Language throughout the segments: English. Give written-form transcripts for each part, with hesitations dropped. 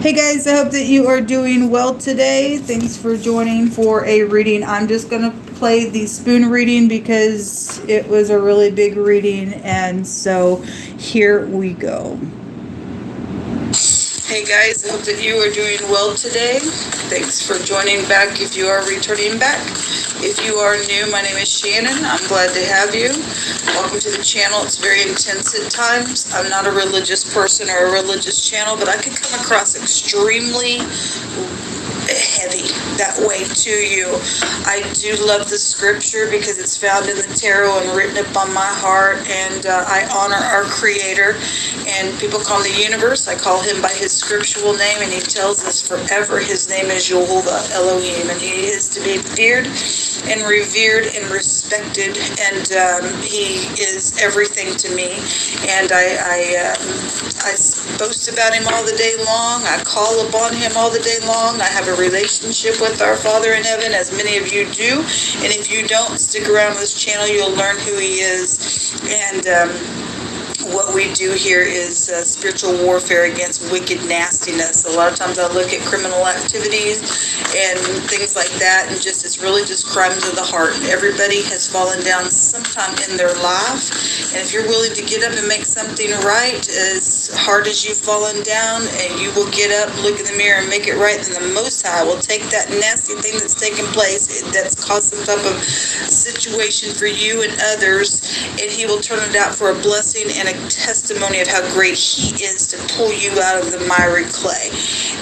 Hey guys, I hope that you are doing well today. Thanks for joining for a reading. I'm just going to play the spoon reading because it was a really big reading, and so here we go. Hey guys, I hope that you are doing well today. Thanks for joining back if you are returning back. If you are new, my name is Shannon. I'm glad to have you. Welcome to the channel. It's very intense at times. I'm not a religious person or a religious channel, but I can come across extremely heavy that way to you. I do love the scripture because it's found in the tarot and written upon my heart, and I honor our creator, and people call him the universe. I call him by his scriptural name, and he tells us forever his name is Jehovah Elohim, and he is to be feared and revered and respected, and he is everything to me, and I boast about him all the day long. I call upon him all the day long. I have a relationship with our Father in heaven, as many of you do, and if you don't, stick around this channel, you'll learn who he is. And what we do here is spiritual warfare against wicked nastiness. A lot of times I look at criminal activities and things like that, and it's really just crimes of the heart. Everybody has fallen down sometime in their life, and if you're willing to get up and make something right, as hard as you've fallen down, and you will get up, look in the mirror, and make it right, then the Most High will take that nasty thing that's taken place, that's caused some type of situation for you and others, and he will turn it out for a blessing and a testimony of how great he is to pull you out of the miry clay.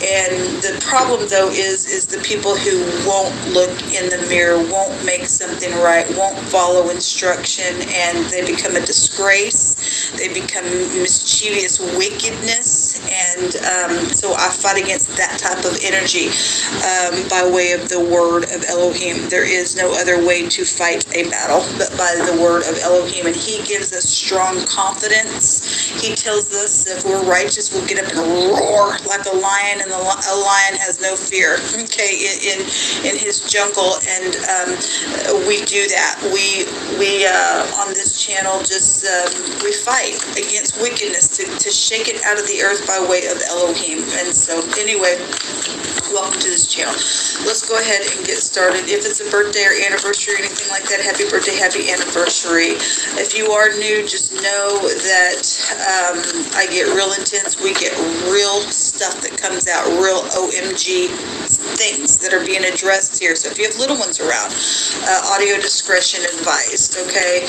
And the problem, though, is the people who won't look in the mirror, won't make something right, won't follow instruction, and they become a disgrace. They become mischievous wickedness, and so I fight against that type of energy by way of the word of Elohim. There is no other way to fight a battle but by the word of Elohim, and he gives us strong confidence. He tells us if we're righteous, we'll get up and roar like a lion, and a lion has no fear, okay, in his jungle, and we do that. We on this channel we fight against wickedness to shake it out of the earth by way of Elohim. And so anyway, welcome to this channel. Let's go ahead and get started. If it's a birthday or anniversary or anything like that, happy birthday, happy anniversary. If you are new, just know that I get real intense. We get real stuff that comes out, real OMG things that are being addressed here. So if you have little ones around, audio discretion advised, okay?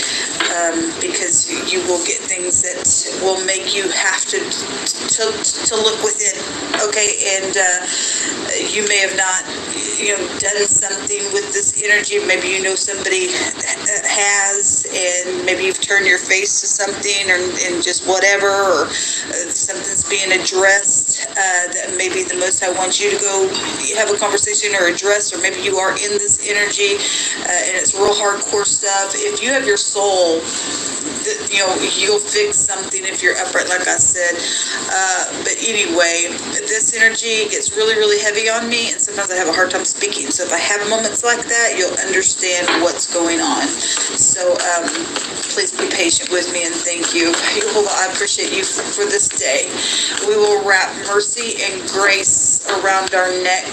Because you will get things that will make you have to look within, okay? And you may have not, done something with this energy. Maybe you know somebody has, and maybe you've turned your face to something, and just whatever, or something's being addressed that maybe the Most High wants you to go have a conversation or address, or maybe you are in this energy, and it's real hardcore stuff. If you have your soul, you'll fix something if you're upright, like I said. But anyway, this energy gets really, really heavy on me, and sometimes I have a hard time speaking. So if I have moments like that, you'll understand what's going on. So please be patient with me, and thank you. I appreciate you for this day. We will wrap mercy and grace around our neck,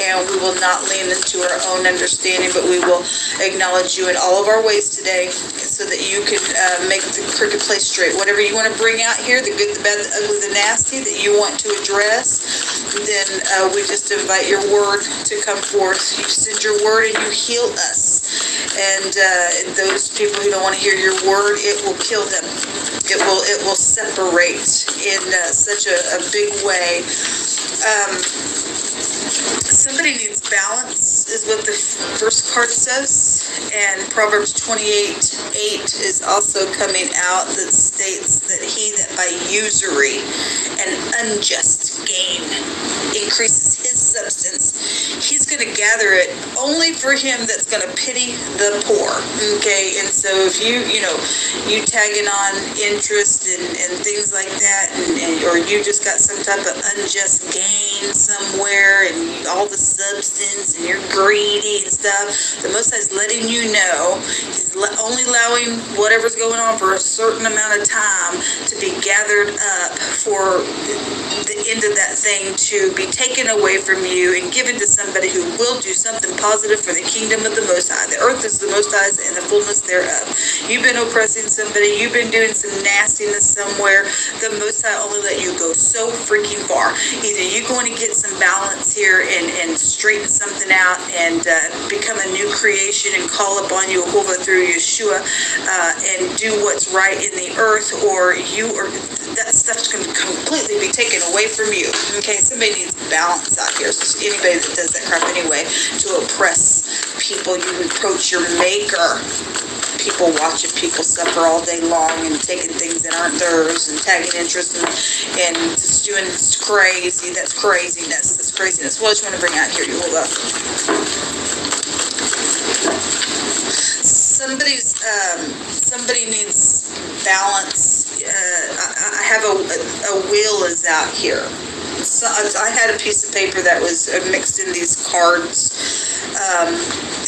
and we will not lean into our own understanding, but we will acknowledge you in all of our ways today, so that you can make the crooked place straight. Whatever you want to bring out here, the good, the bad, the ugly, the nasty, that you want to address, then we just invite your word to come forth. You send your word and you heal us. And those people who don't want to hear your word, it will kill them. It will separate in such a big way. Somebody needs balance is what the first card says, and Proverbs 28:8 is also coming out that states that he that by usury and unjust gain increases his substance, he's going to gather it only for him that's going to pity the poor, okay? And so if you tagging on interest and things like that, or you just got some type of unjust gain going somewhere and all the substance and you're greedy and stuff, the Most High is letting you know He's only allowing whatever's going on for a certain amount of time to be gathered up for the end of that thing to be taken away from you and given to somebody who will do something positive for the kingdom of the Most High. The earth is the Most High's and the fullness thereof. You've been oppressing somebody, you've been doing some nastiness somewhere, the Most High only let you go so freaking far. Either you're going to get some balance here and straighten something out and become a new creation and call upon Jehovah through Yeshua and do what's right in the earth, or that stuff's going to completely be taken away from you. Okay, somebody needs balance out here. So anybody that does that crap anyway, to oppress people, you reproach your maker. People watching people suffer all day long and taking things that aren't theirs and tagging interest and just doing crazy. That's craziness. That's craziness. What do you want to bring out here? You hold up. Somebody needs balance. I have a wheel is out here. So I had a piece of paper that was mixed in these cards.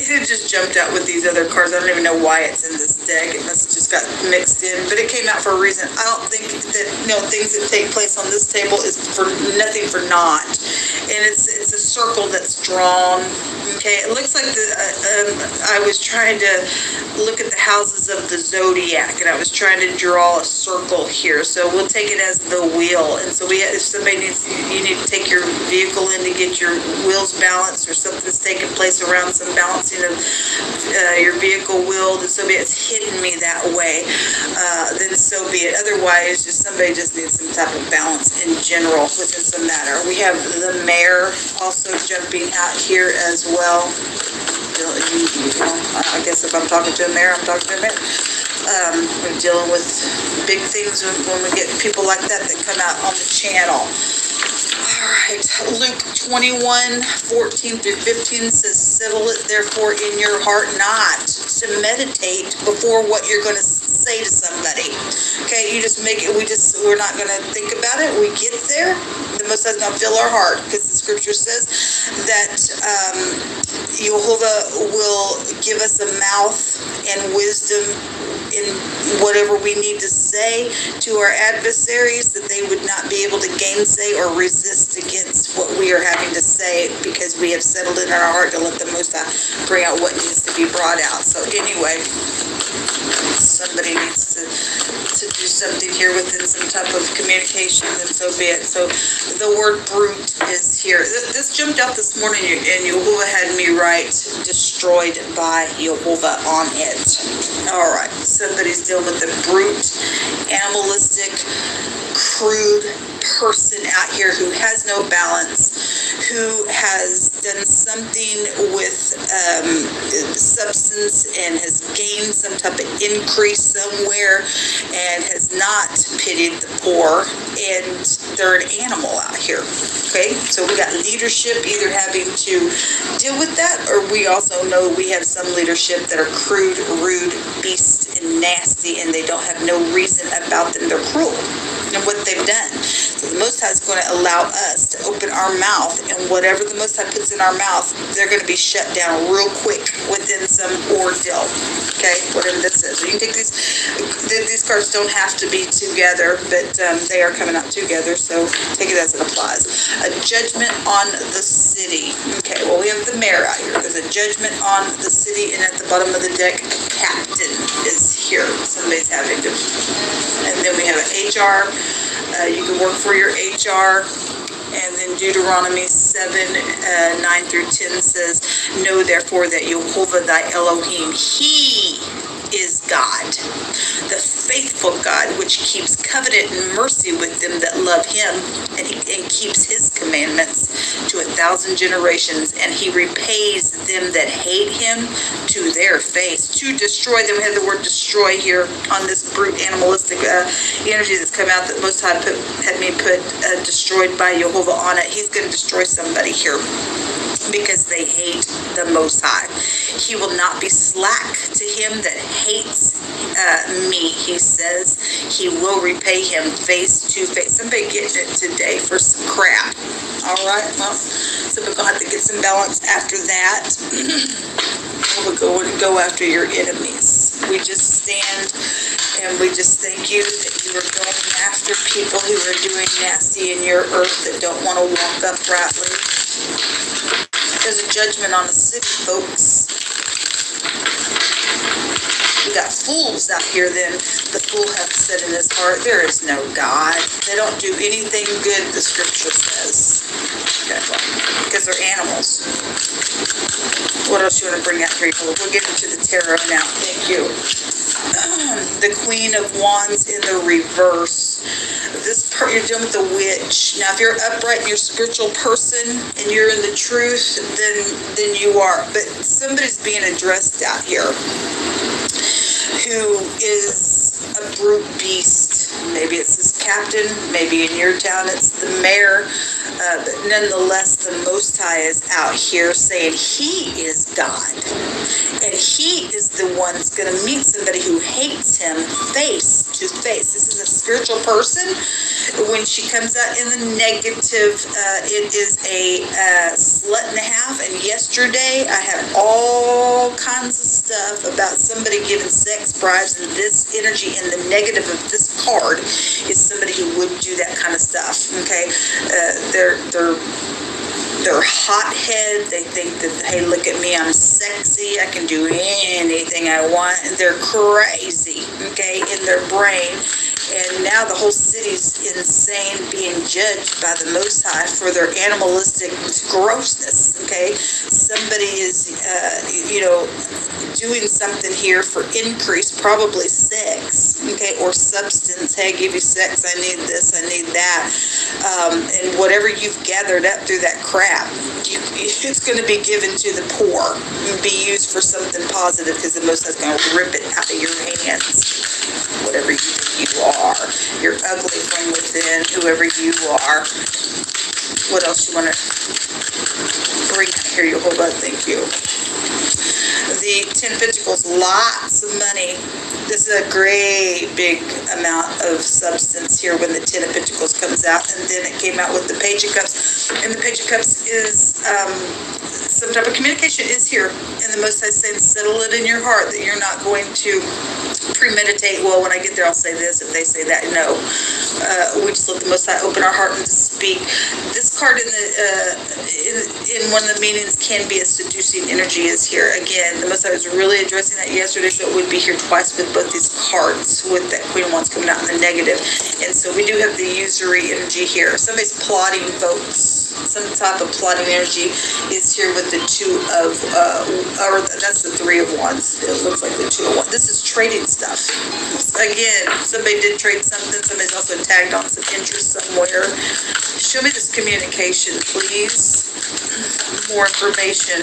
It just jumped out with these other cards. I don't even know why it's in this deck. It must have just got mixed in, but it came out for a reason. I don't think that things that take place on this table is for nothing for naught. And it's a circle that's drawn. Okay, it looks like I was trying to look at the houses of the zodiac, and I was trying to draw a circle here. So we'll take it as the wheel. And so if somebody you need to take your vehicle in to get your wheels balanced, or something's taking place around some balancing of your vehicle wheel, then so be it. It's hitting me that way. Then so be it. Otherwise, somebody just needs some type of balance in general within some matter. We have the mayor also jumping out here as well. I guess if I'm talking to a mayor, I'm talking to a mayor. We're dealing with big things when we get people like that come out on the channel. All right, Luke 21:14 through 15 says, "Settle it therefore in your heart not to meditate before what you're going to say to somebody." Okay, you just make it. We're not going to think about it. We get there. The Most High's going to fill our heart, because the Scripture says that Jehovah will give us a mouth and wisdom in whatever we need to say to our adversaries, that they would not be able to gainsay or resist against what we are having to say, because we have settled it in our heart to let the Most High bring out what needs to be brought out. So anyway, somebody needs to do something here within some type of communication, and so be it. So the word brute is here. This jumped out this morning, and Jehovah had me write destroyed by Jehovah on it. All right, somebody's dealing with a brute, animalistic, crude person out here who has no balance, who has done something with substance and has gained some type of increase somewhere and has not pitied the poor, and they're an animal out here. Okay, so we got leadership either having to deal with that, or we also know we have some leadership that are crude, rude, beasts, and nasty, and they don't have no reason about them. They're cruel and what they've done. So the Most High is going to allow us to open our mouth, and whatever the Most High puts in our mouth, they're going to be shut down real quick within some ordeal. Okay, whatever this is. So you can take these cards don't have to be together, but they are coming out together, so take it as it applies. A judgment on the city. Okay, well, we have the mayor out here. There's a judgment on the city, and at the bottom of the deck, captain is here. Somebody's having to. And then we have an HR. You can work for your HR. And then Deuteronomy 7:9 through 10 says, "Know therefore that Jehovah thy Elohim, He is God, the faithful God, which keeps covenant and mercy with them that love Him, and keeps His commandments to 1,000 generations, and He repays them that hate Him to their face." To destroy them. We have the word destroy here on this brute animalistic energy that's come out that Most High had me put destroyed by Jehovah on it. He's going to destroy somebody here because they hate the Most High. He will not be slack to him that hates me, he says. He will repay him face to face. Somebody getting it today for some crap. All All right, well, so we're going to have to get some balance after that. We'll go after your enemies. We just stand and we just thank you that you are going after people who are doing nasty in your earth that don't want to walk uprightly. There's a judgment on the city, folks. We got fools out here then. The fool hath said in his heart, there is no God. They don't do anything good, the scripture says. Okay, well, because they're animals. What else you want to bring out here? We'll get into the tarot now. Thank you. The Queen of Wands in the reverse. This part you're dealing with the witch. Now, if you're upright and you're a spiritual person and you're in the truth, then you are. But somebody's being addressed out here who is a brute beast. Maybe it's this captain. Maybe in your town it's the mayor. But nonetheless, the Most High is out here saying he is God. And he is the one that's going to meet somebody who hates him face to face. This is a spiritual person. When she comes out in the negative, it is a slut and a half. And yesterday, I had all kinds of stuff about somebody giving sex bribes. And this energy in the negative of this card is somebody who would do that kind of stuff. Okay? They're hothead. They think that, hey, look at me, I'm sexy, I can do anything I want, and they're crazy, okay, in their brain. And now the whole city's insane, being judged by the Most High for their animalistic grossness, okay? Somebody is, doing something here for increase, probably sex, okay, or substance. Hey, I give you sex, I need this, I need that. And whatever you've gathered up through that crap, it's going to be given to the poor and be used for something positive, because the Most High is going to rip it out of your hands. Whatever you think you are, you're ugly from within, whoever you are. What else you want to bring here? You hold on, thank you. The 10 of Pentacles, lots of money. This is a great big amount of substance here when the 10 of Pentacles comes out, and then it came out with the Page of Cups, and the Page of Cups is some type of communication is here, and the Most High saying, settle it in your heart that you're not going to premeditate. Well, when I get there, I'll say this. If they say that, no. We just let the Most High open our heart and speak. This card in one of the meanings can be a seducing energy is here. Again, the Most High was really addressing that yesterday, so it would be here twice with both these cards, with that Queen of Wands coming out in the negative. And so we do have the usury energy here. Somebody's plotting, folks. Some type of plotting energy is here with the two of, or that's the 3 of Wands. It looks like the 2 of Wands. This is trading stuff. Again, somebody did trade something. Somebody's also tagged on some interest somewhere. Show me this communication, please. More information.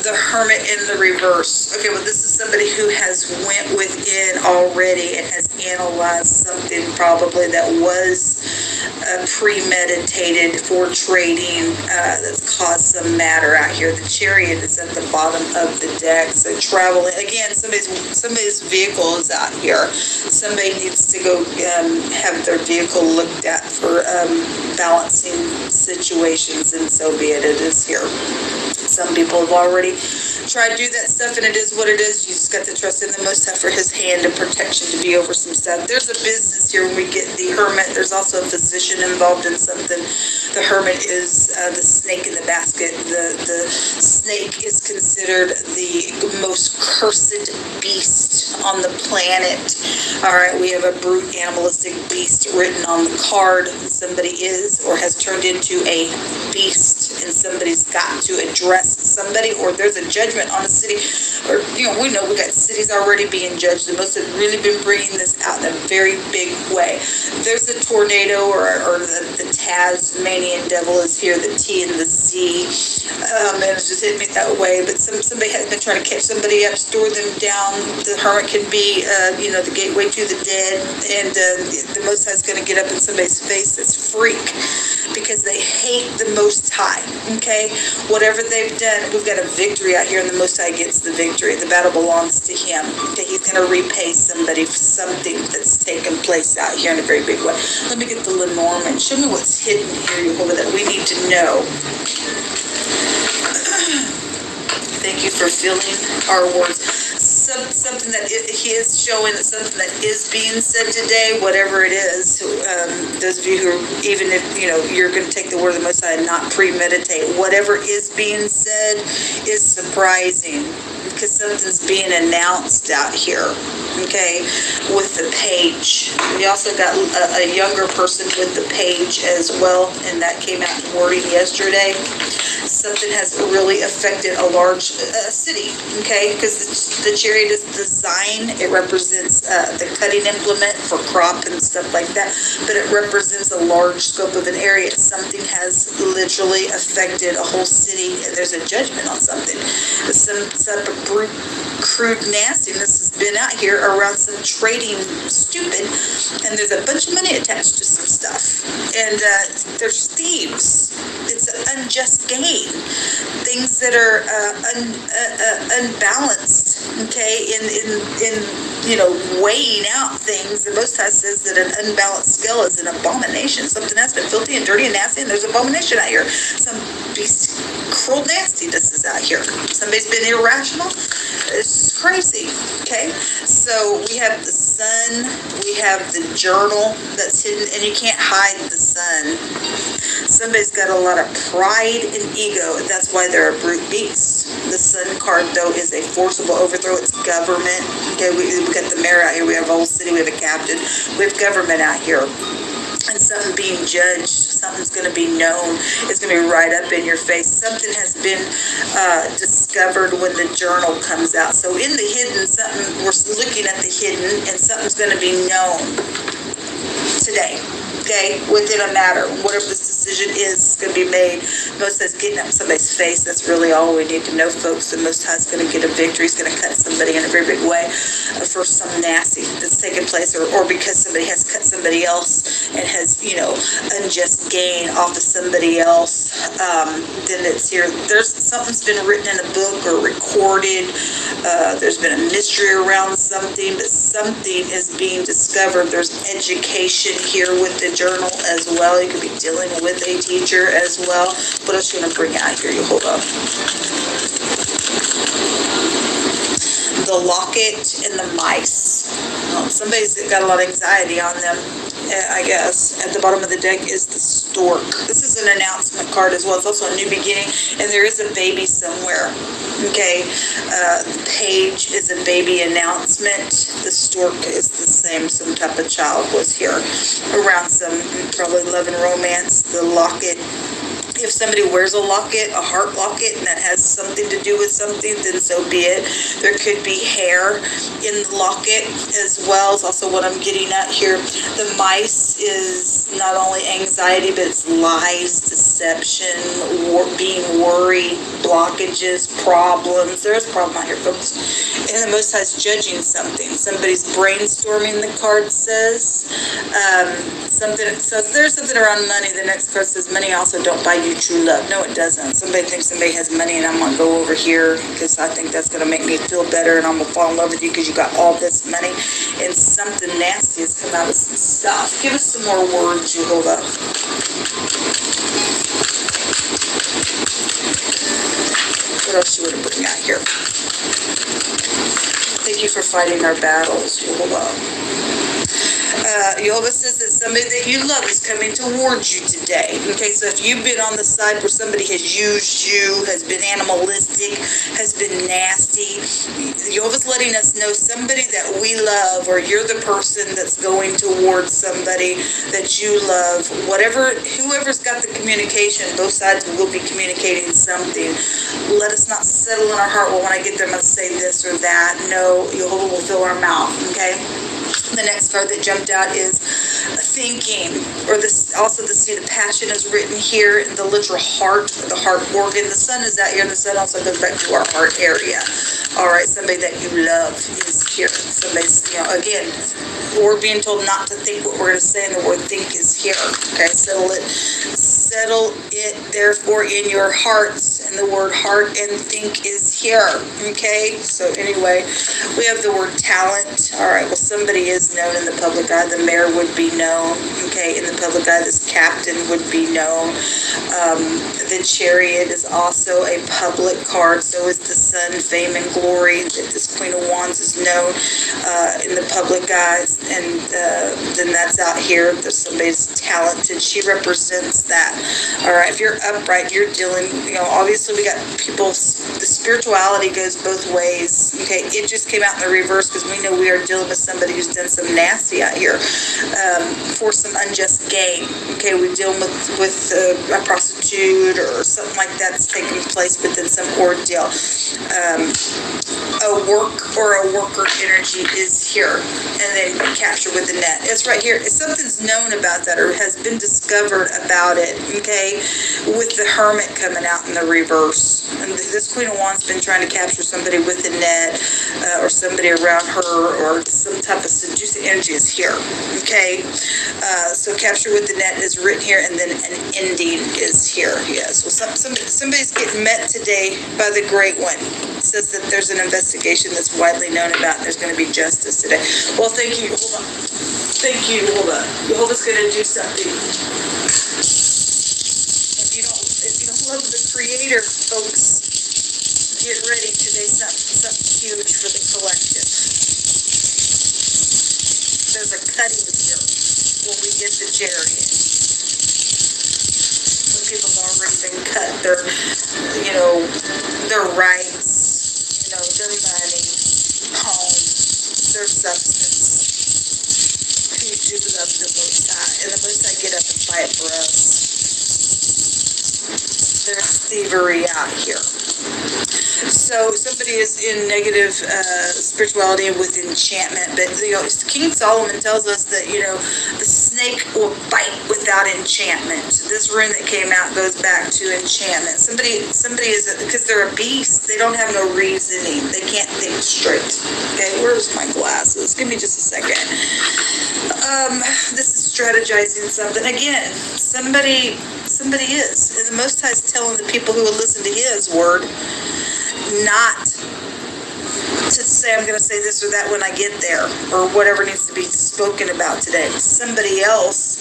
The Hermit in the reverse. Okay, well, this is somebody who has went within already and has analyzed something probably that was premeditated for trading that's caused some matter out here. The Chariot is at the bottom of the deck. So traveling, again, somebody's vehicle is out here. Somebody needs to go have their vehicle looked at for balancing situations, and so be it. It is here. Some people have already tried to do that stuff, and it is what it is. You just got to trust in the Most High for his hand of protection to be over some stuff. There's a business here when we get the Hermit. There's also a physician involved in something. The Hermit is the snake in the basket. The snake is considered the most cursed beast on the planet. All right, we have a brute animalistic beast written on the card. Somebody is or has turned into a beast, and somebody's got to address somebody, or there's a judgment on a city. Or, we know we got cities already being judged. The Most have really been bringing this out in a very big way. There's a tornado, or the Tasmanian devil is here, the T and the Z. And it's just hit me that way. But somebody has been trying to catch somebody up, store them down. The Hermit can be, the gateway to the dead. And the Most High is going to get up in somebody's face that's freak, because they hate the Most High. Okay? Whatever they've done, we've got a victory out here, and the Most High gets the victory. victory. The battle belongs to him. Okay, he's going to repay somebody for something that's taken place out here in a very big way. Let me get the Lenormand. Show me what's hidden here, Jehovah, that we need to know. Thank you for filling our words. Something that he is showing, that something that is being said today, whatever it is. Those of you who, even if you're going to take the word of the Most High and not premeditate, whatever is being said is surprising, because something's being announced out here. Okay, with the page. We also got a younger person with the page as well, and that came out in wording yesterday. Something has really affected a large city, okay, because the chariot is design. It represents the cutting implement for crop and stuff like that, but it represents a large scope of an area. Something has literally affected a whole city, and there's a judgment on something. Some type of crude nastiness has been out here around some trading stupid, and there's a bunch of money attached to some stuff, and there's thieves. It's an unjust gain, things that are unbalanced, okay, in weighing out things. The Most High says that an unbalanced scale is an abomination. Something that's been filthy and dirty and nasty, and there's abomination out here. Some beast cruel nastiness is out here. Somebody's been irrational. It's crazy, okay? So we have the sun, we have the journal that's hidden, and you can't hide the sun. Somebody's got a lot of pride and ego. That's why they're a brute beast. The sun card, though, is a forcible overthrow. It's government. Okay, we got the mayor out here. We have a whole city. We have a captain. We have government out here. And something being judged, something's going to be known. It's going to be right up in your face. Something has been discovered when the journal comes out. So in the hidden, we're looking at the hidden, and something's going to be known today. Okay, within a matter, whatever this decision is going to be made. Most High's getting up in somebody's face. That's really all we need to know, folks. The Most High's going to get a victory. He's going to cut somebody in a very big way for some nasty that's taken place, or because somebody has cut somebody else and has, unjust gain off of somebody else. Then it's here. Something's been written in a book or recorded. There's been a mystery around something, but something is being discovered. There's education here with the journal as well. You could be dealing with a teacher as well. What else you want to bring out here? You hold up. The locket and the mice. Somebody's got a lot of anxiety on them, I guess. At the bottom of the deck is the stork. This is an announcement card as well. It's also a new beginning, and there is a baby somewhere. Okay, the page is a baby announcement. The stork is the same. Some type of child was here around some probably love and romance. The locket. If somebody wears a locket, a heart locket, and that has something to do with something, then so be it. There could be hair in the locket as well. It's also what I'm getting at here. The mice is not only anxiety, but it's lies, deception, being worried, blockages, problems. There's a problem out here, folks. And the Most High's judging something. Somebody's brainstorming, the card says. So if there's something around money, the next card says money also don't buy you true love. No, it doesn't. Somebody thinks somebody has money and I'm going to go over here because I think that's going to make me feel better and I'm going to fall in love with you because you got all this money, and something nasty has come out of some stuff. Give us some more words, Jehovah. What else you want to bring out here? Thank you for fighting our battles, Jehovah. Jehovah says that somebody that you love is coming towards you today. Okay, so if you've been on the side where somebody has used you, has been animalistic, has been nasty, Jehovah's letting us know somebody that we love, or you're the person that's going towards somebody that you love. Whoever's got the communication, both sides will be communicating something. Let us not settle in our heart, well, when I get there, I'm going to say this or that. No, Jehovah will fill our mouth, okay? The next card that jumped out is thinking, or this also the passion is written here in the literal heart, or the heart organ. The sun is out here, and the sun also goes back to our heart area. All right, somebody that you love is here. Somebody's, again, we're being told not to think what we're going to say, and the word think is here. Okay, settle it therefore in your hearts and the word heart and think is here. Okay, so anyway, we have the word talent. All right, well, somebody is known in the public eye. The mayor would be known. Okay, in the public eye, this captain would be known. The chariot is also a public card. So is the sun, fame, and glory. This Queen of Wands is known in the public eyes, and then that's out here. There's somebody's talented. She represents that. All right, if you're upright, you're dealing, obviously we got people, the spirituality goes both ways. Okay, it just came out in the reverse because we know we are dealing with somebody who's done some nasty out here for some unjust gain. Okay, we're dealing with a prostitute or something like that's taking place, but then some ordeal. A worker energy is here, and then captured with the net. It's right here. If something's known about that or has been discovered about it, okay, with the Hermit coming out in the reverse. And this Queen of Wands been trying to capture somebody with the net or somebody around her, or some type of seducing energy is here. Okay, so capture with the net is written here, and then an ending is here. Yes, well, somebody's getting met today by the Great One. It says that there's an investigation that's widely known about, and there's going to be justice today. Well, thank you. Hold on. Thank you. Hold on. Jehovah's going to do something. If you don't love the Creator, folks, get ready today. Something huge for the collective. There's a cutting here when we get the chariot. Some people have already been cut. Their rights, their money, home, their substance. Who do love the Most High, and the Most High get up and fight for us. There's thievery out here. So somebody is in negative spirituality with enchantment, but King Solomon tells us that the snake will bite without enchantment. This rune that came out goes back to enchantment. Somebody is, because they're a beast, they don't have no reasoning. They can't think straight. Okay, where's my glasses? Give me just a second. This is strategizing something. Again, somebody is, and the Most High is telling the people who will listen to His word not to say, I'm going to say this or that when I get there, or whatever needs to be spoken about today. Somebody else,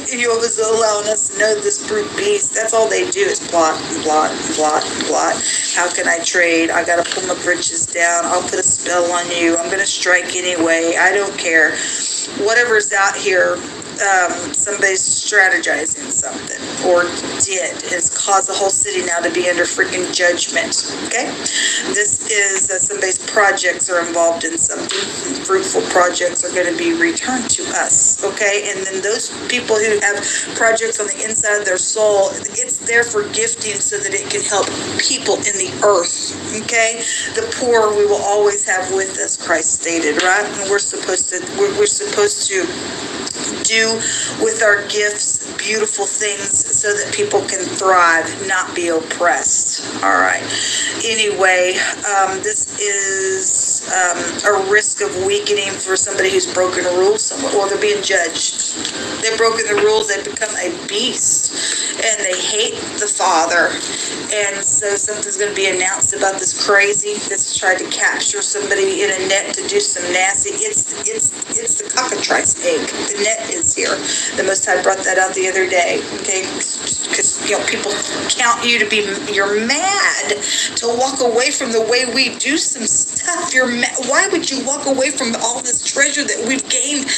Jehovah's allowing us to know this brute beast. That's all they do is plot and plot and plot and plot. How can I trade? I got to pull my britches down. I'll put a spell on you. I'm going to strike anyway. I don't care. Whatever's out here, somebody's strategizing something, or did. It's caused the whole city now to be under freaking judgment. Okay? This is somebody's projects are involved in something. Fruitful projects are going to be returned to us. Okay? And then those people who have projects on the inside of their soul, it's there for gifting so that it can help people in the earth. Okay? The poor we will always have with us, Christ stated, right? And we're supposed to do with our gifts beautiful things so that people can thrive, not be oppressed. All right. Anyway, this is a risk of weakening for somebody who's broken a rule somewhat, or they're being judged. They've broken the rules, they've become a beast, and they hate the Father. And so something's going to be announced about this crazy that's tried to capture somebody in a net to do some nasty. It's the cockatrice egg. The net is here. The Most High brought that out the other day. Okay, because people count you to be. You're mad to walk away from the way we do some stuff. You're mad. Why would you walk away from all this treasure that we've gained?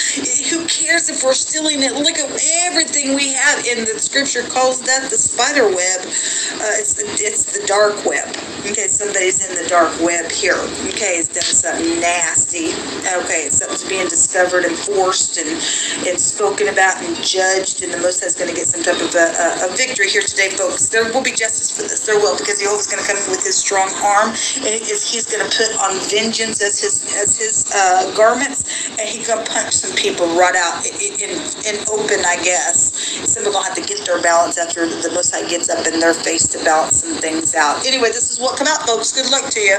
Who cares if we're stealing it? Look at everything we have. And the Scripture calls that the spider web. It's the dark web. Okay, somebody's in the dark web here. Okay, it's done something nasty. Okay, something's being discovered and forced and spoken about and judged, and the Most High is going to get some type of a victory here today, folks. There will be justice for this. There will, because Jehovah's going to come in with his strong arm, and he's going to put on vengeance as his garments, and he's going to punch some people right out in open, I guess. Somebody's going to have to get their balance after the Most High gets up in their face to balance some things out. Anyway, this is what come out, folks. Good luck to you.